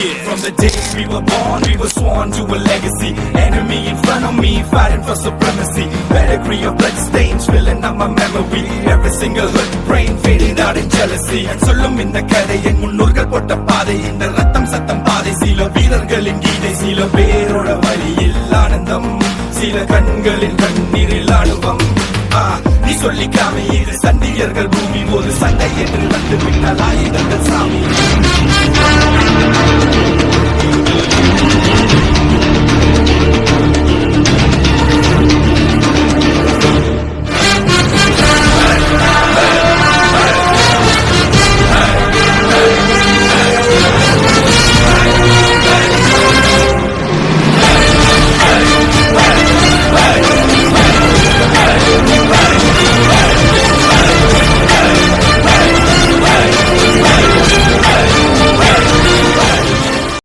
From the day we were born, we were sworn to a legacy. Enemy in front of me, fighting for supremacy. Pedigree of blood stains filling up my memory. Every single hood brain fading out in jealousy. சொல்லும் இந்த கதை என் முன்னோர்கள் போட்ட பாதை. இந்த ரத்தம் சத்தம் பாதை. சில வீரர்களின் கீதை, சில பேரோட வழியில் ஆனந்தம், சில கண்களின் கண்ணீரில் அனுபவம். நீ சொல்லிக்காம இது சண்டியர்கள் பூமி, ஒரு சண்டை என்று வந்து விட்டால் ஆயுதங்கள் சாமி.